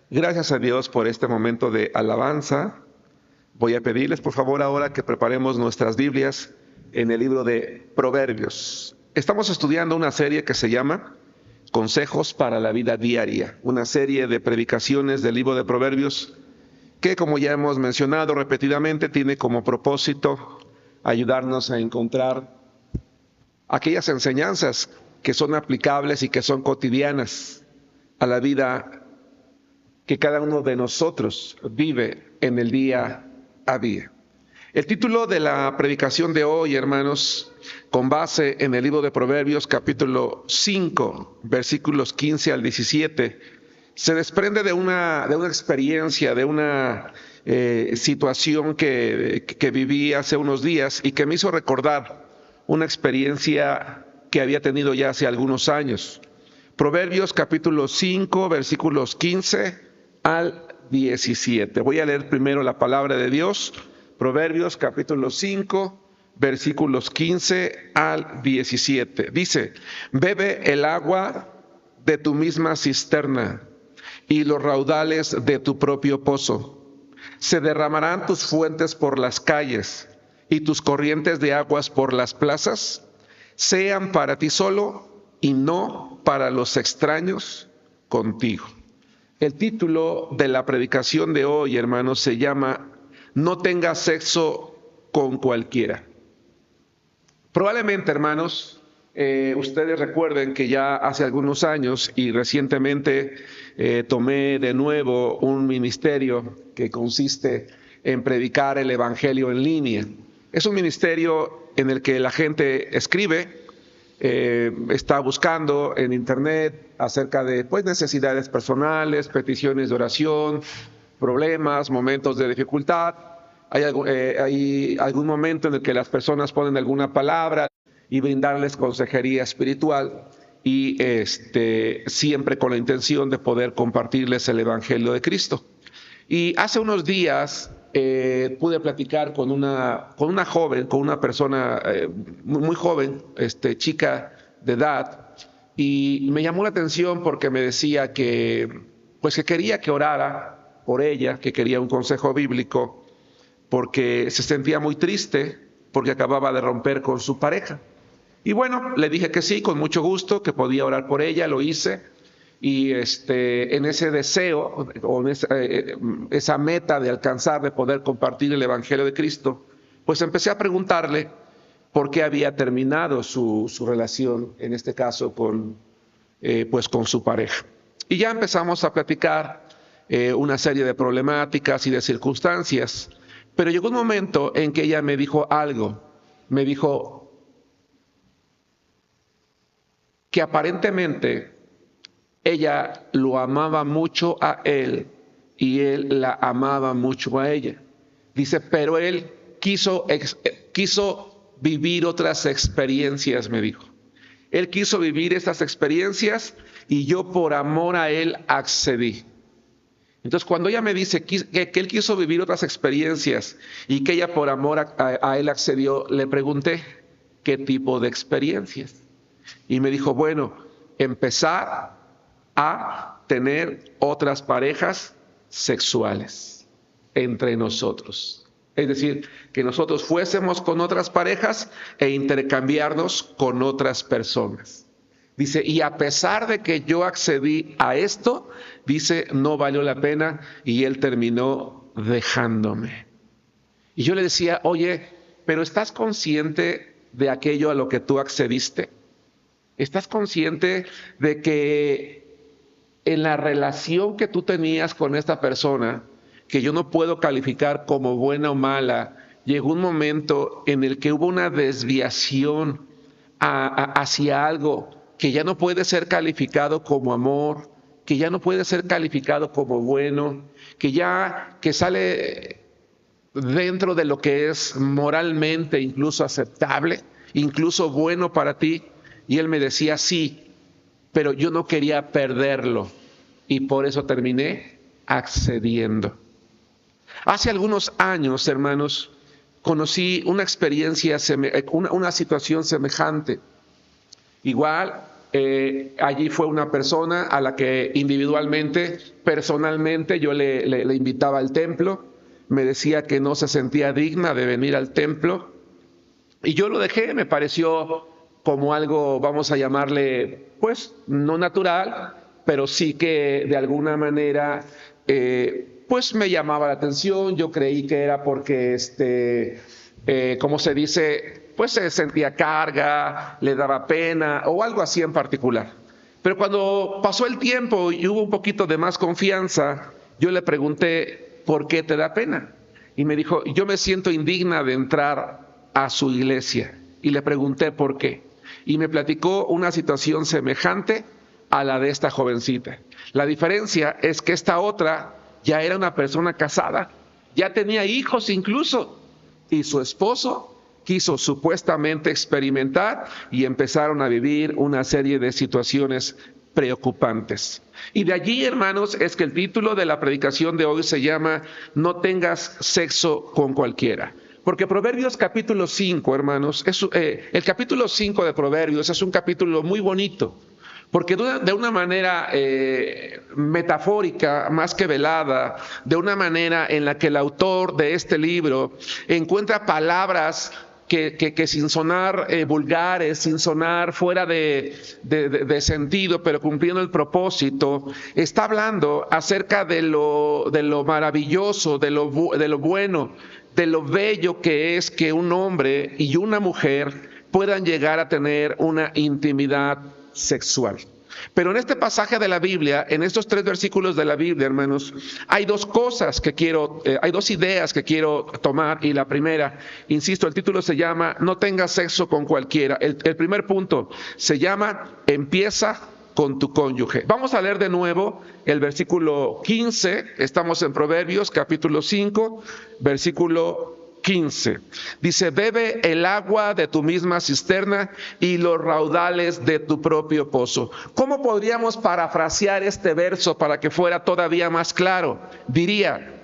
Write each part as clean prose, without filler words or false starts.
Gracias a Dios por este momento de alabanza. Voy a pedirles por favor ahora que preparemos nuestras Biblias en el libro de Proverbios. Estamos estudiando una serie que se llama Consejos para la vida diaria, una serie de predicaciones del libro de Proverbios que, como ya hemos mencionado repetidamente, tiene como propósito ayudarnos a encontrar aquellas enseñanzas que son aplicables y que son cotidianas a la vida que cada uno de nosotros vive en el día a día. El título de la predicación de hoy, hermanos, con base en el libro de Proverbios, capítulo 5, versículos 15 al 17, se desprende de una experiencia, de una situación que viví hace unos días y que me hizo recordar una experiencia que había tenido ya hace algunos años. Proverbios capítulo 5, versículos 15 al 17. Voy a leer primero la palabra de Dios. Proverbios capítulo 5, versículos 15 al 17. Dice: bebe el agua de tu misma cisterna y los raudales de tu propio pozo. Se derramarán tus fuentes por las calles y tus corrientes de aguas por las plazas. Sean para ti solo y no para los extraños contigo. El título de la predicación de hoy, hermanos, se llama No tengas sexo con cualquiera. Probablemente, hermanos, ustedes recuerden que ya hace algunos años y recientemente tomé de nuevo un ministerio que consiste en predicar el evangelio en línea. Es un ministerio en el que la gente escribe, está buscando en internet acerca de necesidades personales, peticiones de oración, problemas, momentos de dificultad. Hay algún momento en el que las personas ponen alguna palabra y brindarles consejería espiritual y siempre con la intención de poder compartirles el evangelio de Cristo. Y hace unos días pude platicar con una joven, con una persona muy joven, chica de edad, y me llamó la atención porque me decía que quería que orara por ella, que quería un consejo bíblico, porque se sentía muy triste porque acababa de romper con su pareja. Y bueno, le dije que sí, con mucho gusto, que podía orar por ella, lo hice. Y en ese deseo, o en esa meta de alcanzar, de poder compartir el evangelio de Cristo, pues empecé a preguntarle por qué había terminado su relación, en este caso con su pareja. Y ya empezamos a platicar una serie de problemáticas y de circunstancias, pero llegó un momento en que ella me dijo algo. Me dijo que aparentemente ella lo amaba mucho a él y él la amaba mucho a ella. Dice, pero él quiso vivir otras experiencias, me dijo. Él quiso vivir estas experiencias y yo por amor a él accedí. Entonces, cuando ella me dice que él quiso vivir otras experiencias y que ella por amor a él accedió, le pregunté, ¿qué tipo de experiencias? Y me dijo, bueno, empezar a tener otras parejas sexuales entre nosotros. Es decir, que nosotros fuésemos con otras parejas e intercambiarnos con otras personas. Dice, y a pesar de que yo accedí a esto, dice, no valió la pena y él terminó dejándome. Y yo le decía, oye, pero ¿estás consciente de aquello a lo que tú accediste? ¿Estás consciente de que en la relación que tú tenías con esta persona, que yo no puedo calificar como buena o mala, llegó un momento en el que hubo una desviación hacia algo que ya no puede ser calificado como amor, que ya no puede ser calificado como bueno, que sale dentro de lo que es moralmente incluso aceptable, incluso bueno para ti? Y él me decía, sí, pero yo no quería perderlo y por eso terminé accediendo. Hace algunos años, hermanos, conocí una experiencia, una situación semejante. Igual, allí fue una persona a la que individualmente, personalmente, yo le invitaba al templo. Me decía que no se sentía digna de venir al templo. Y yo lo dejé, me pareció como algo, vamos a llamarle, pues, no natural, pero sí que de alguna manera, pues me llamaba la atención. Yo creí que era porque, como se dice, pues se sentía carga, le daba pena o algo así en particular. Pero cuando pasó el tiempo y hubo un poquito de más confianza, yo le pregunté, ¿por qué te da pena? Y me dijo, yo me siento indigna de entrar a su iglesia. Y le pregunté por qué. Y me platicó una situación semejante a la de esta jovencita. La diferencia es que esta otra ya era una persona casada, ya tenía hijos incluso, y su esposo quiso supuestamente experimentar y empezaron a vivir una serie de situaciones preocupantes. Y de allí, hermanos, es que el título de la predicación de hoy se llama No tengas sexo con cualquiera. Porque Proverbios capítulo 5, hermanos, el capítulo 5 de Proverbios es un capítulo muy bonito, porque de una manera metafórica, más que velada, de una manera en la que el autor de este libro encuentra palabras que sin sonar vulgares, sin sonar fuera de sentido, pero cumpliendo el propósito, está hablando acerca de lo maravilloso, de lo bueno, de lo bello que es que un hombre y una mujer puedan llegar a tener una intimidad sexual. Pero en este pasaje de la Biblia, en estos 3 versículos de la Biblia, hermanos, hay dos ideas que quiero tomar. Y la primera, insisto, el título se llama No tengas sexo con cualquiera. El primer punto se llama Empieza con tu cónyuge. Vamos a leer de nuevo el versículo 15. Estamos en Proverbios capítulo 5, versículo 15. Dice, bebe el agua de tu misma cisterna y los raudales de tu propio pozo. ¿Cómo podríamos parafrasear este verso para que fuera todavía más claro? Diría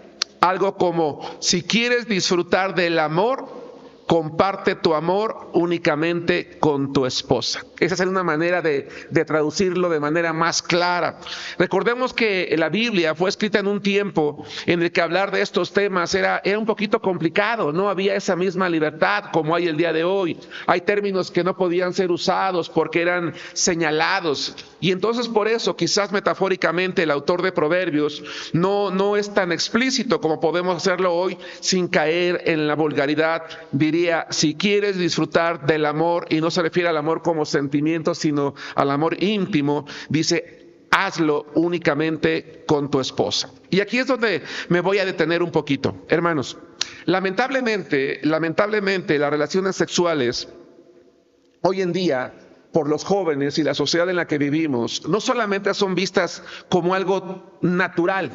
algo como, si quieres disfrutar del amor, comparte tu amor únicamente con tu esposa. Esa es una manera de traducirlo de manera más clara. Recordemos que la Biblia fue escrita en un tiempo en el que hablar de estos temas era un poquito complicado. No había esa misma libertad como hay el día de hoy. Hay términos que no podían ser usados porque eran señalados. Y entonces por eso, quizás metafóricamente, el autor de Proverbios no es tan explícito como podemos hacerlo hoy sin caer en la vulgaridad. Diría, si quieres disfrutar del amor, y no se refiere al amor como sentimiento, sino al amor íntimo, dice, hazlo únicamente con tu esposa. Y aquí es donde me voy a detener un poquito. Hermanos, lamentablemente, las relaciones sexuales hoy en día, por los jóvenes y la sociedad en la que vivimos, no solamente son vistas como algo natural,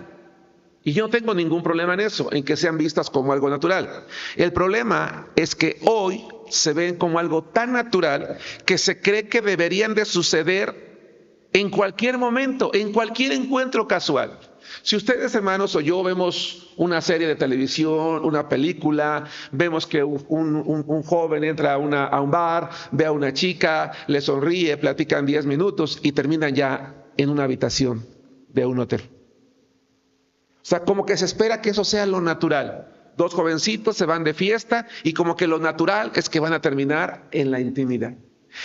y yo no tengo ningún problema en eso, en que sean vistas como algo natural. El problema es que hoy se ven como algo tan natural que se cree que deberían de suceder en cualquier momento, en cualquier encuentro casual. Si ustedes, hermanos, o yo vemos una serie de televisión, una película, vemos que un joven entra a un bar, ve a una chica, le sonríe, platican 10 minutos y terminan ya en una habitación de un hotel. O sea, como que se espera que eso sea lo natural. 2 jovencitos se van de fiesta y como que lo natural es que van a terminar en la intimidad.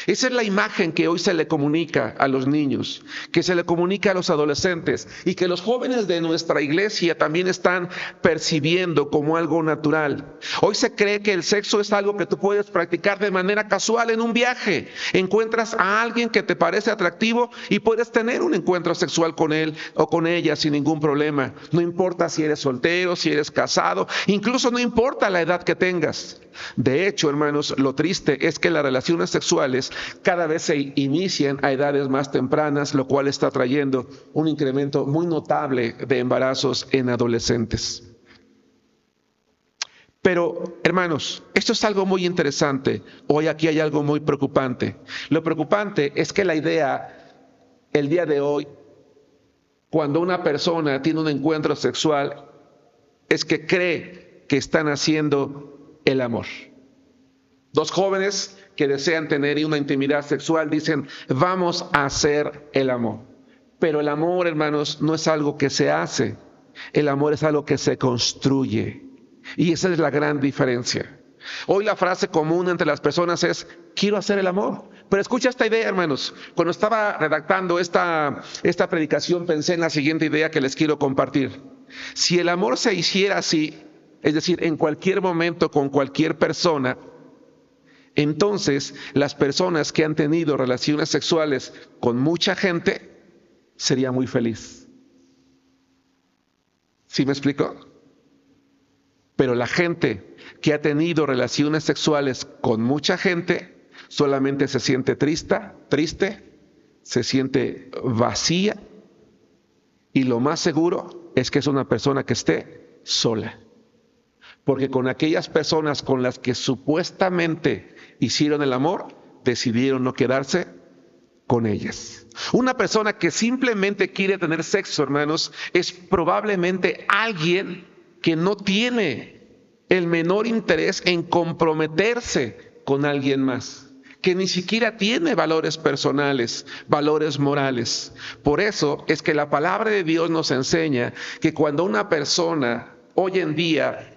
Esa es la imagen que hoy se le comunica a los niños, que se le comunica a los adolescentes y que los jóvenes de nuestra iglesia también están percibiendo como algo natural. Hoy se cree que el sexo es algo que tú puedes practicar de manera casual en un viaje. Encuentras a alguien que te parece atractivo y puedes tener un encuentro sexual con él o con ella sin ningún problema. No importa si eres soltero, si eres casado, incluso no importa la edad que tengas. De hecho, hermanos, lo triste es que las relaciones sexuales cada vez se inician a edades más tempranas, lo cual está trayendo un incremento muy notable de embarazos en adolescentes. Pero, hermanos, esto es algo muy interesante. Hoy aquí hay algo muy preocupante. Lo preocupante es que la idea, el día de hoy, cuando una persona tiene un encuentro sexual, es que cree que están haciendo el amor. 2 jóvenes que desean tener una intimidad sexual dicen, vamos a hacer el amor. Pero el amor, hermanos, no es algo que se hace. El amor es algo que se construye. Y esa es la gran diferencia. Hoy la frase común entre las personas es, quiero hacer el amor. Pero escucha esta idea, hermanos. Cuando estaba redactando esta predicación, pensé en la siguiente idea que les quiero compartir. Si el amor se hiciera así, es decir, en cualquier momento con cualquier persona, entonces las personas que han tenido relaciones sexuales con mucha gente serían muy felices. ¿Sí me explico? Pero la gente que ha tenido relaciones sexuales con mucha gente solamente se siente triste, se siente vacía y lo más seguro es que es una persona que esté sola. Porque con aquellas personas con las que supuestamente hicieron el amor, decidieron no quedarse con ellas. Una persona que simplemente quiere tener sexo, hermanos, es probablemente alguien que no tiene el menor interés en comprometerse con alguien más, que ni siquiera tiene valores personales, valores morales. Por eso es que la palabra de Dios nos enseña que cuando una persona hoy en día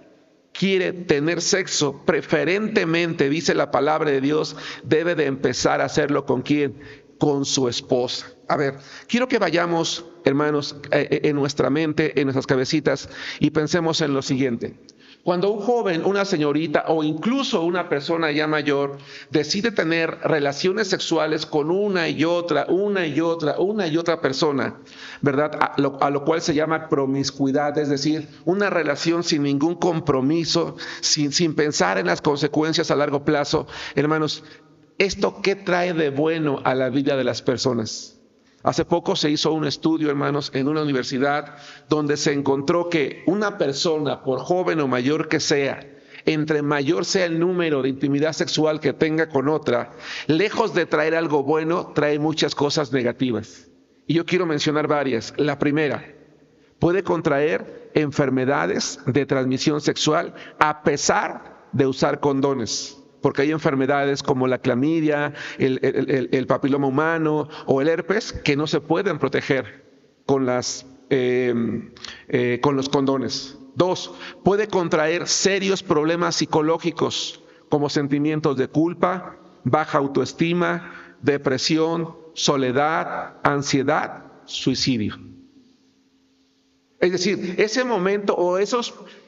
quiere tener sexo, preferentemente, dice la palabra de Dios, debe de empezar a hacerlo ¿con quién? Con su esposa. A ver, quiero que vayamos, hermanos, en nuestra mente, en nuestras cabecitas y pensemos en lo siguiente. Cuando un joven, una señorita o incluso una persona ya mayor decide tener relaciones sexuales con una y otra persona, ¿verdad? A lo cual se llama promiscuidad, es decir, una relación sin ningún compromiso, sin pensar en las consecuencias a largo plazo. Hermanos, ¿esto qué trae de bueno a la vida de las personas? Hace poco se hizo un estudio, hermanos, en una universidad donde se encontró que una persona, por joven o mayor que sea, entre mayor sea el número de intimidad sexual que tenga con otra, lejos de traer algo bueno, trae muchas cosas negativas. Y yo quiero mencionar varias. La primera, puede contraer enfermedades de transmisión sexual a pesar de usar condones. Porque hay enfermedades como la clamidia, el papiloma humano o el herpes que no se pueden proteger con los condones. 2, puede contraer serios problemas psicológicos como sentimientos de culpa, baja autoestima, depresión, soledad, ansiedad, suicidio. Es decir, ese momento o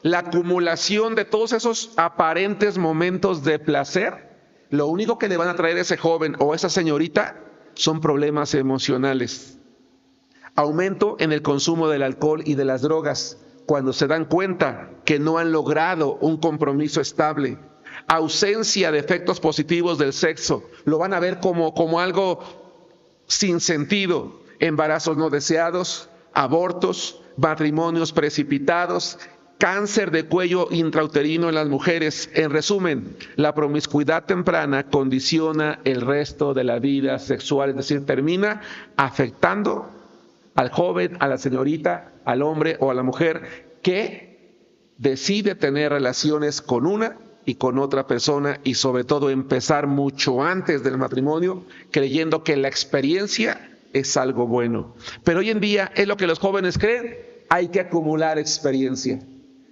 la acumulación de todos esos aparentes momentos de placer, lo único que le van a traer a ese joven o a esa señorita son problemas emocionales. Aumento en el consumo del alcohol y de las drogas cuando se dan cuenta que no han logrado un compromiso estable. Ausencia de efectos positivos del sexo, lo van a ver como algo sin sentido. Embarazos no deseados, abortos, matrimonios precipitados, cáncer de cuello intrauterino en las mujeres. En resumen, la promiscuidad temprana condiciona el resto de la vida sexual, es decir, termina afectando al joven, a la señorita, al hombre o a la mujer que decide tener relaciones con una y con otra persona y sobre todo empezar mucho antes del matrimonio, creyendo que la experiencia es algo bueno. Pero hoy en día es lo que los jóvenes creen, hay que acumular experiencia,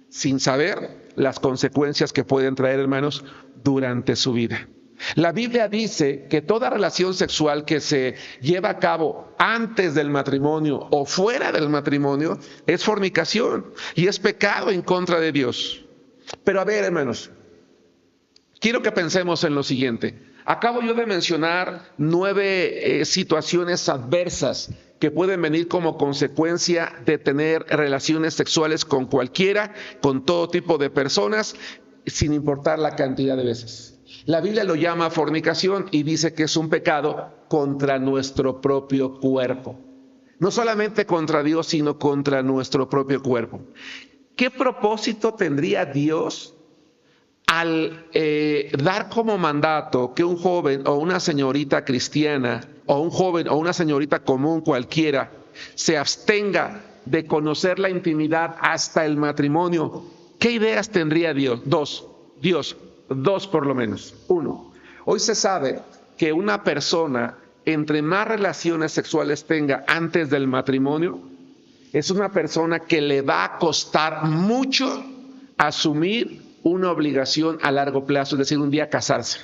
sin saber las consecuencias que pueden traer, hermanos, durante su vida. La Biblia dice que toda relación sexual que se lleva a cabo antes del matrimonio o fuera del matrimonio es fornicación y es pecado en contra de Dios. Pero a ver, hermanos, quiero que pensemos en lo siguiente. Acabo yo de mencionar 9 situaciones adversas que pueden venir como consecuencia de tener relaciones sexuales con cualquiera, con todo tipo de personas, sin importar la cantidad de veces. La Biblia lo llama fornicación y dice que es un pecado contra nuestro propio cuerpo. No solamente contra Dios, sino contra nuestro propio cuerpo. ¿Qué propósito tendría Dios al dar como mandato que un joven o una señorita cristiana o un joven o una señorita común cualquiera se abstenga de conocer la intimidad hasta el matrimonio? ¿Qué ideas tendría Dios? Dos por lo menos. 1. Hoy se sabe que una persona, entre más relaciones sexuales tenga antes del matrimonio, es una persona que le va a costar mucho asumir una obligación a largo plazo, es decir, un día casarse.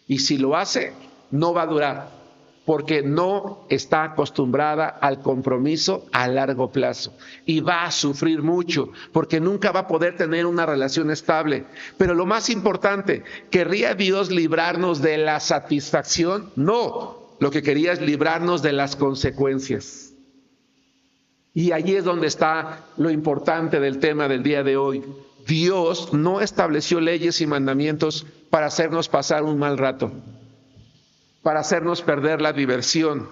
Y si lo hace, no va a durar, porque no está acostumbrada al compromiso a largo plazo. Y va a sufrir mucho, porque nunca va a poder tener una relación estable. Pero lo más importante, ¿querría Dios librarnos de la satisfacción? No, lo que quería es librarnos de las consecuencias. Y allí es donde está lo importante del tema del día de hoy. Dios no estableció leyes y mandamientos para hacernos pasar un mal rato, para hacernos perder la diversión,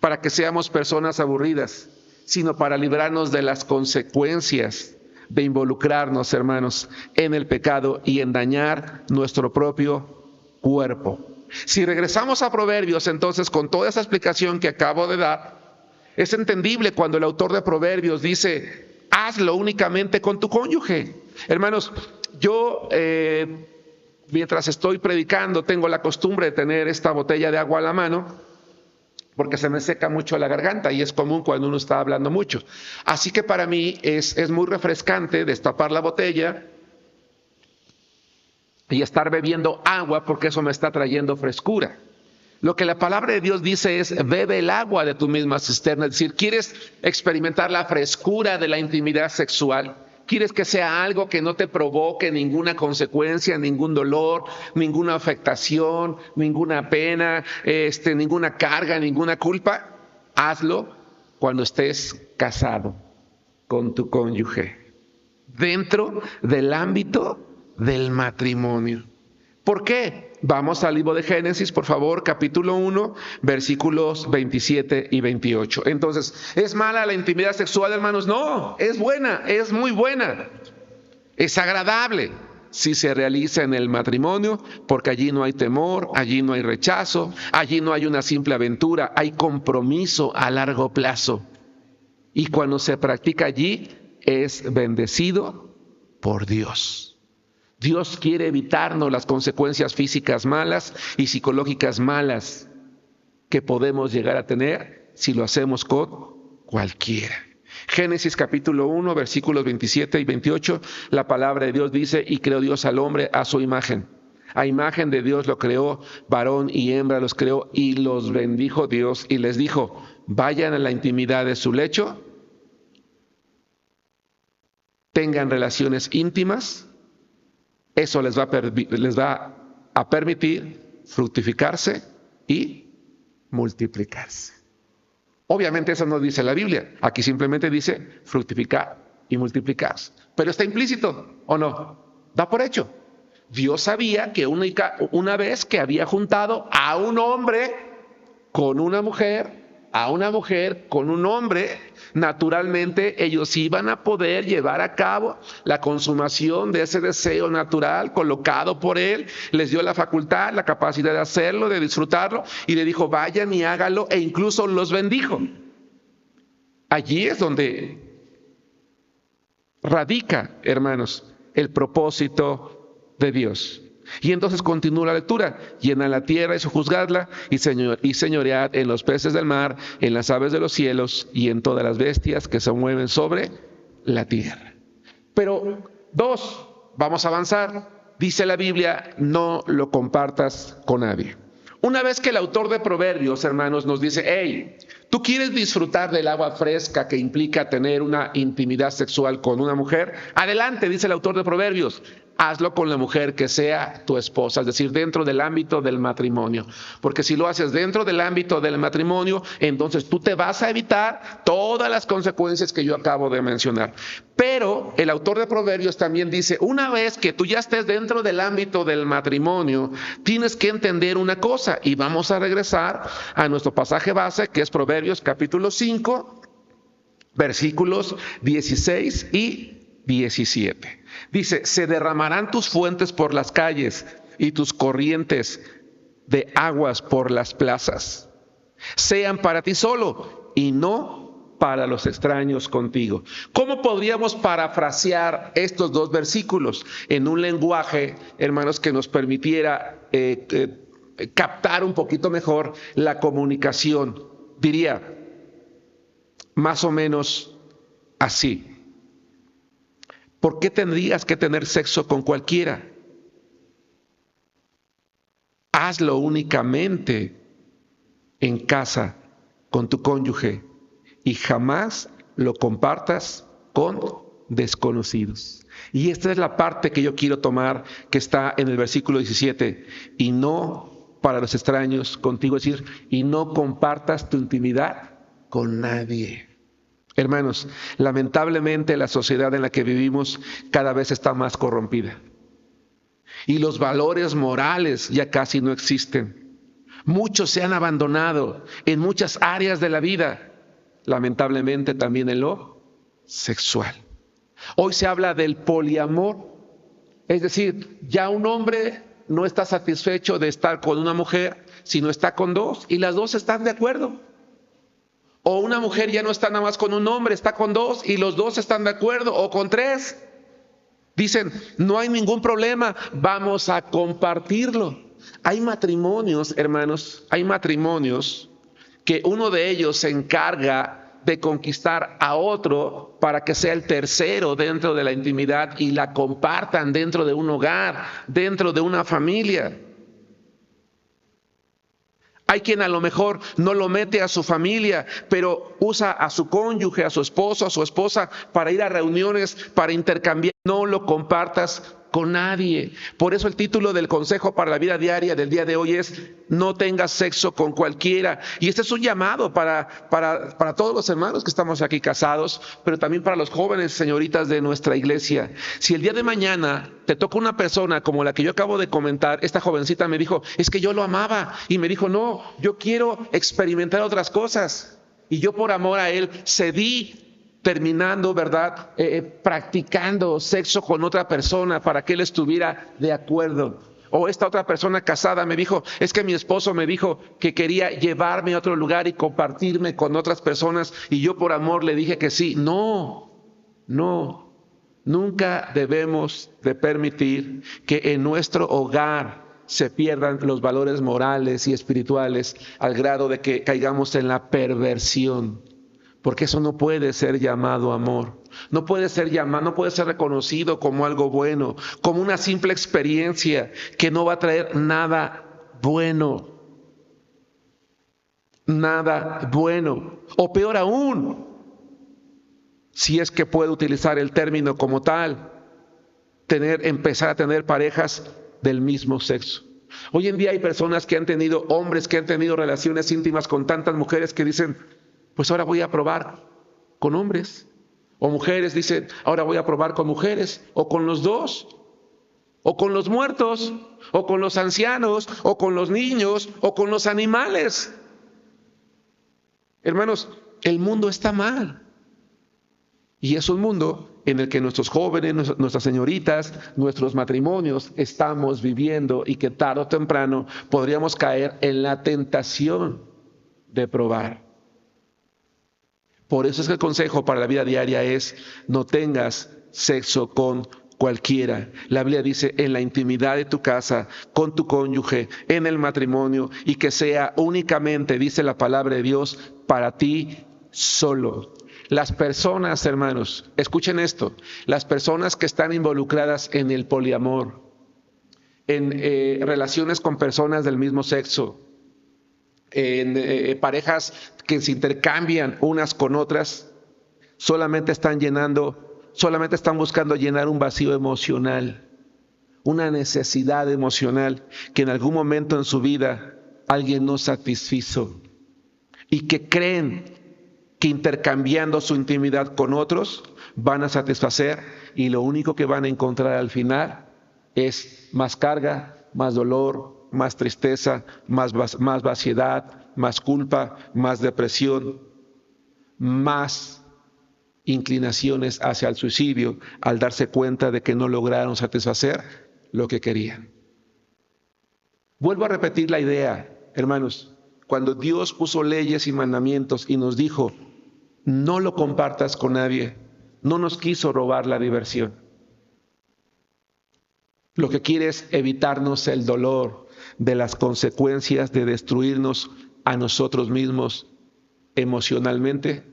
para que seamos personas aburridas, sino para librarnos de las consecuencias de involucrarnos, hermanos, en el pecado y en dañar nuestro propio cuerpo. Si regresamos a Proverbios, entonces, con toda esa explicación que acabo de dar, es entendible cuando el autor de Proverbios dice: hazlo únicamente con tu cónyuge. Hermanos, yo mientras estoy predicando tengo la costumbre de tener esta botella de agua a la mano, porque se me seca mucho la garganta y es común cuando uno está hablando mucho. Así que para mí es muy refrescante destapar la botella y estar bebiendo agua, porque eso me está trayendo frescura. Lo que la palabra de Dios dice es: bebe el agua de tu misma cisterna. Es decir, ¿quieres experimentar la frescura de la intimidad sexual? ¿Quieres que sea algo que no te provoque ninguna consecuencia, ningún dolor, ninguna afectación, ninguna pena, ninguna carga, ninguna culpa? Hazlo cuando estés casado con tu cónyuge, dentro del ámbito del matrimonio. ¿Por qué? Vamos al libro de Génesis, por favor, capítulo 1, versículos 27 y 28. Entonces, ¿es mala la intimidad sexual, hermanos? No, es buena, es muy buena. Es agradable si se realiza en el matrimonio, porque allí no hay temor, allí no hay rechazo, allí no hay una simple aventura, hay compromiso a largo plazo. Y cuando se practica allí, es bendecido por Dios. Dios quiere evitarnos las consecuencias físicas malas y psicológicas malas que podemos llegar a tener si lo hacemos con cualquiera. Génesis capítulo 1, versículos 27 y 28, la palabra de Dios dice: y creó Dios al hombre a su imagen. A imagen de Dios lo creó, varón y hembra los creó, y los bendijo Dios y les dijo: vayan a la intimidad de su lecho, tengan relaciones íntimas. Eso les va a permitir fructificarse y multiplicarse. Obviamente eso no dice la Biblia. Aquí simplemente dice fructificar y multiplicarse. Pero está implícito, ¿o no? Da por hecho. Dios sabía que una vez que había juntado a un hombre con una mujer, a una mujer con un hombre, naturalmente ellos iban a poder llevar a cabo la consumación de ese deseo natural colocado por él. Les dio la facultad, la capacidad de hacerlo, de disfrutarlo, y le dijo: vayan y hágalo, e incluso los bendijo. Allí es donde radica, hermanos, el propósito de Dios. Y entonces continúa la lectura: llena la tierra y sojuzgadla, y señoread en los peces del mar, en las aves de los cielos y en todas las bestias que se mueven sobre la tierra. Pero vamos a avanzar. Dice la Biblia: no lo compartas con nadie. Una vez que el autor de Proverbios, hermanos, nos dice: hey, ¿tú quieres disfrutar del agua fresca que implica tener una intimidad sexual con una mujer? Adelante, dice el autor de Proverbios. Hazlo con la mujer que sea tu esposa, es decir, dentro del ámbito del matrimonio. Porque si lo haces dentro del ámbito del matrimonio, entonces tú te vas a evitar todas las consecuencias que yo acabo de mencionar. Pero el autor de Proverbios también dice: una vez que tú ya estés dentro del ámbito del matrimonio, tienes que entender una cosa. Y vamos a regresar a nuestro pasaje base, que es Proverbios capítulo 5, versículos 16 y 17. Dice: se derramarán tus fuentes por las calles y tus corrientes de aguas por las plazas. Sean para ti solo y no para los extraños contigo. ¿Cómo podríamos parafrasear estos dos versículos en un lenguaje, hermanos, que nos permitiera captar un poquito mejor la comunicación? Diría más o menos así. ¿Por qué tendrías que tener sexo con cualquiera? Hazlo únicamente en casa con tu cónyuge y jamás lo compartas con desconocidos. Y esta es la parte que yo quiero tomar, que está en el versículo 17. Y no para los extraños contigo, es decir, y no compartas tu intimidad con nadie. Hermanos, lamentablemente la sociedad en la que vivimos cada vez está más corrompida. Y los valores morales ya casi no existen. Muchos se han abandonado en muchas áreas de la vida, lamentablemente también en lo sexual. Hoy se habla del poliamor, es decir, ya un hombre no está satisfecho de estar con una mujer, sino está con dos y las dos están de acuerdo. O una mujer ya no está nada más con un hombre, está con dos y los dos están de acuerdo, o con tres. Dicen, no hay ningún problema, vamos a compartirlo. Hay matrimonios, hermanos, hay matrimonios que uno de ellos se encarga de conquistar a otro para que sea el tercero dentro de la intimidad y la compartan dentro de un hogar, dentro de una familia. Hay quien a lo mejor no lo mete a su familia, pero usa a su cónyuge, a su esposo, a su esposa para ir a reuniones, para intercambiar. No lo compartas con nadie. Por eso el título del consejo para la vida diaria del día de hoy es: no tengas sexo con cualquiera. Y este es un llamado para todos los hermanos que estamos aquí casados, pero también para los jóvenes señoritas de nuestra iglesia. Si el día de mañana te toca una persona como la que yo acabo de comentar, esta jovencita me dijo, es que yo lo amaba, y me dijo, no, yo quiero experimentar otras cosas. Y yo por amor a él cedí, terminando, ¿verdad? Practicando sexo con otra persona para que él estuviera de acuerdo. O esta otra persona casada me dijo, es que mi esposo me dijo que quería llevarme a otro lugar y compartirme con otras personas y yo por amor le dije que sí. No, nunca debemos de permitir que en nuestro hogar se pierdan los valores morales y espirituales al grado de que caigamos en la perversión. Porque eso no puede ser llamado amor. No puede ser llamado, no puede ser reconocido como algo bueno, como una simple experiencia que no va a traer nada bueno. Nada bueno. O peor aún, si es que puedo utilizar el término como tal, empezar a tener parejas del mismo sexo. Hoy en día hay personas que han tenido, hombres que han tenido relaciones íntimas con tantas mujeres que dicen, pues ahora voy a probar con hombres. O mujeres dicen, ahora voy a probar con mujeres, o con los dos, o con los muertos, o con los ancianos, o con los niños, o con los animales. Hermanos, el mundo está mal. Y es un mundo en el que nuestros jóvenes, nuestras señoritas, nuestros matrimonios estamos viviendo y que tarde o temprano podríamos caer en la tentación de probar. Por eso es que el consejo para la vida diaria es: no tengas sexo con cualquiera. La Biblia dice, en la intimidad de tu casa, con tu cónyuge, en el matrimonio, y que sea únicamente, dice la palabra de Dios, para ti solo. Las personas, hermanos, escuchen esto, las personas que están involucradas en el poliamor, en relaciones con personas del mismo sexo, en parejas que se intercambian unas con otras, solamente están buscando llenar un vacío emocional, una necesidad emocional que en algún momento en su vida alguien no satisfizo, y que creen que intercambiando su intimidad con otros van a satisfacer, y lo único que van a encontrar al final es más carga, más dolor, más tristeza, más vaciedad, más culpa, más depresión, más inclinaciones hacia el suicidio al darse cuenta de que no lograron satisfacer lo que querían. Vuelvo a repetir la idea, hermanos. Cuando Dios puso leyes y mandamientos y nos dijo, no lo compartas con nadie. No nos quiso robar la diversión. Lo que quiere es evitarnos el dolor de las consecuencias de destruirnos a nosotros mismos emocionalmente,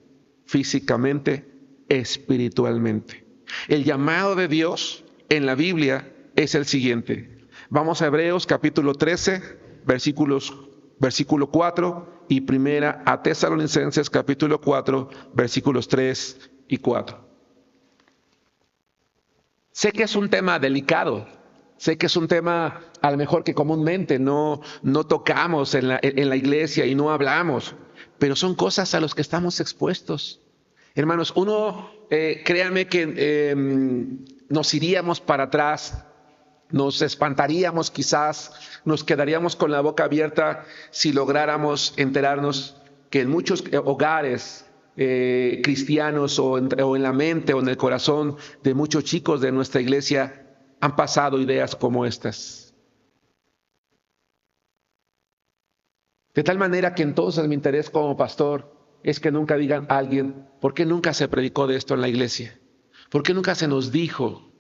físicamente, espiritualmente. El llamado de Dios en la Biblia es el siguiente. Vamos a Hebreos capítulo 13, versículo 4 y primera a Tesalonicenses capítulo 4, versículos 3 y 4. Sé que es un tema delicado. Sé que es un tema a lo mejor que comúnmente no tocamos en la iglesia y no hablamos, pero son cosas a las que estamos expuestos. Hermanos, créanme que nos iríamos para atrás, nos espantaríamos quizás, nos quedaríamos con la boca abierta si lográramos enterarnos que en muchos hogares cristianos o en la mente o en el corazón de muchos chicos de nuestra iglesia han pasado ideas como estas. De tal manera que entonces mi interés como pastor es que nunca digan a alguien, ¿por qué nunca se predicó de esto en la iglesia? ¿Por qué nunca se nos dijo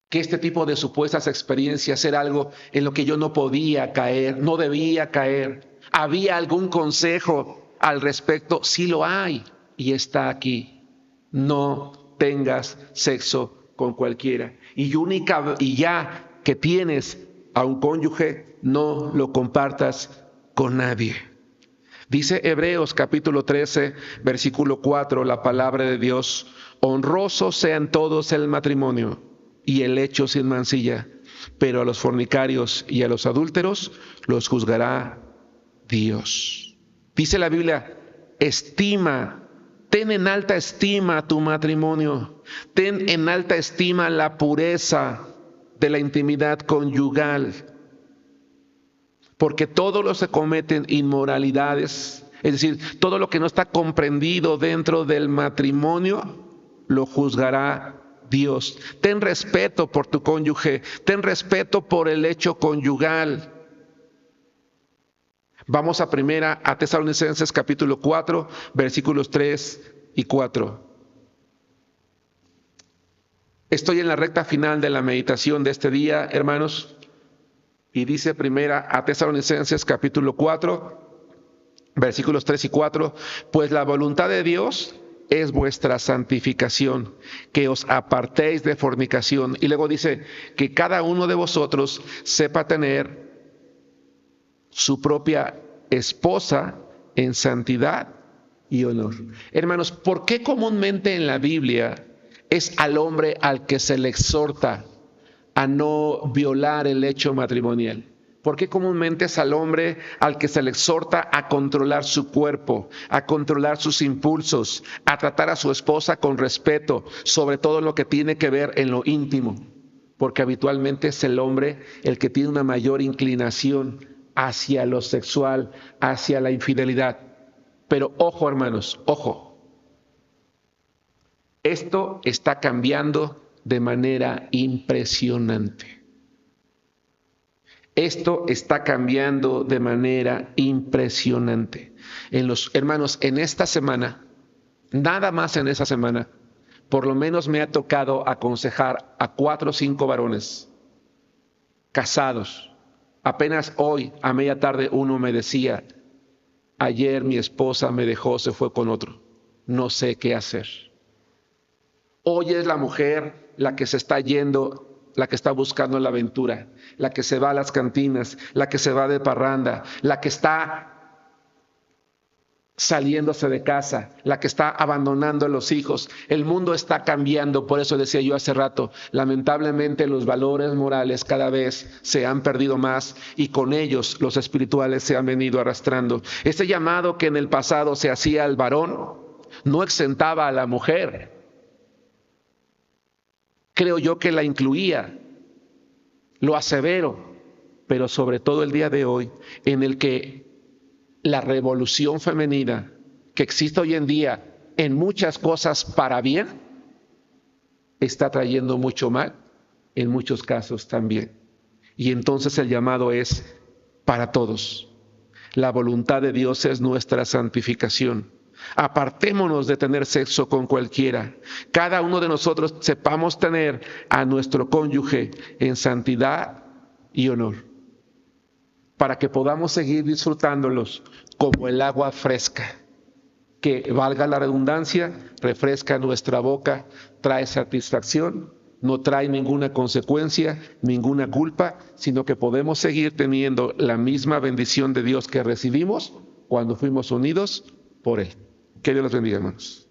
que este tipo de supuestas experiencias era algo en lo que yo no podía caer, no debía caer? ¿Había algún consejo al respecto? Sí lo hay y está aquí. No tengas sexo con cualquiera. Y ya que tienes a un cónyuge, no lo compartas con nadie. Dice Hebreos capítulo 13, versículo 4, la palabra de Dios: honrosos sean todos el matrimonio y el lecho sin mancilla, pero a los fornicarios y a los adúlteros los juzgará Dios. Dice la Biblia, ten en alta estima tu matrimonio, ten en alta estima la pureza de la intimidad conyugal, porque todo lo que cometen inmoralidades, es decir, todo lo que no está comprendido dentro del matrimonio, lo juzgará Dios. Ten respeto por tu cónyuge, ten respeto por el hecho conyugal. Vamos a Tesalonicenses capítulo 4, versículos 3 y 4. Estoy en la recta final de la meditación de este día, hermanos, y dice a Tesalonicenses capítulo 4, versículos 3 y 4, pues la voluntad de Dios es vuestra santificación, que os apartéis de fornicación. Y luego dice que cada uno de vosotros sepa tener su propia esposa en santidad y honor. Hermanos, ¿por qué comúnmente en la Biblia es al hombre al que se le exhorta a no violar el hecho matrimonial? ¿Por qué comúnmente es al hombre al que se le exhorta a controlar su cuerpo, a controlar sus impulsos, a tratar a su esposa con respeto, sobre todo lo que tiene que ver en lo íntimo? Porque habitualmente es el hombre el que tiene una mayor inclinación hacia lo sexual, hacia la infidelidad. Pero ojo, hermanos, ojo. Esto está cambiando de manera impresionante. Esto está cambiando de manera impresionante. Hermanos, en esta semana, nada más en esta semana, por lo menos me ha tocado aconsejar a 4 o 5 varones casados. Apenas hoy, a media tarde, uno me decía, ayer mi esposa me dejó, se fue con otro. No sé qué hacer. Hoy es la mujer la que se está yendo, la que está buscando la aventura, la que se va a las cantinas, la que se va de parranda, la que está saliéndose de casa, la que está abandonando a los hijos. El mundo está cambiando, por eso decía yo hace rato, lamentablemente los valores morales cada vez se han perdido más y con ellos los espirituales se han venido arrastrando. Ese llamado que en el pasado se hacía al varón no exentaba a la mujer. Creo yo que la incluía, lo asevero, pero sobre todo el día de hoy en el que la revolución femenina que existe hoy en día en muchas cosas para bien, está trayendo mucho mal, en muchos casos también. Y entonces el llamado es para todos. La voluntad de Dios es nuestra santificación. Apartémonos de tener sexo con cualquiera. Cada uno de nosotros sepamos tener a nuestro cónyuge en santidad y honor, para que podamos seguir disfrutándolos como el agua fresca, que, valga la redundancia, refresca nuestra boca, trae satisfacción, no trae ninguna consecuencia, ninguna culpa, sino que podemos seguir teniendo la misma bendición de Dios que recibimos cuando fuimos unidos por Él. Que Dios los bendiga, hermanos.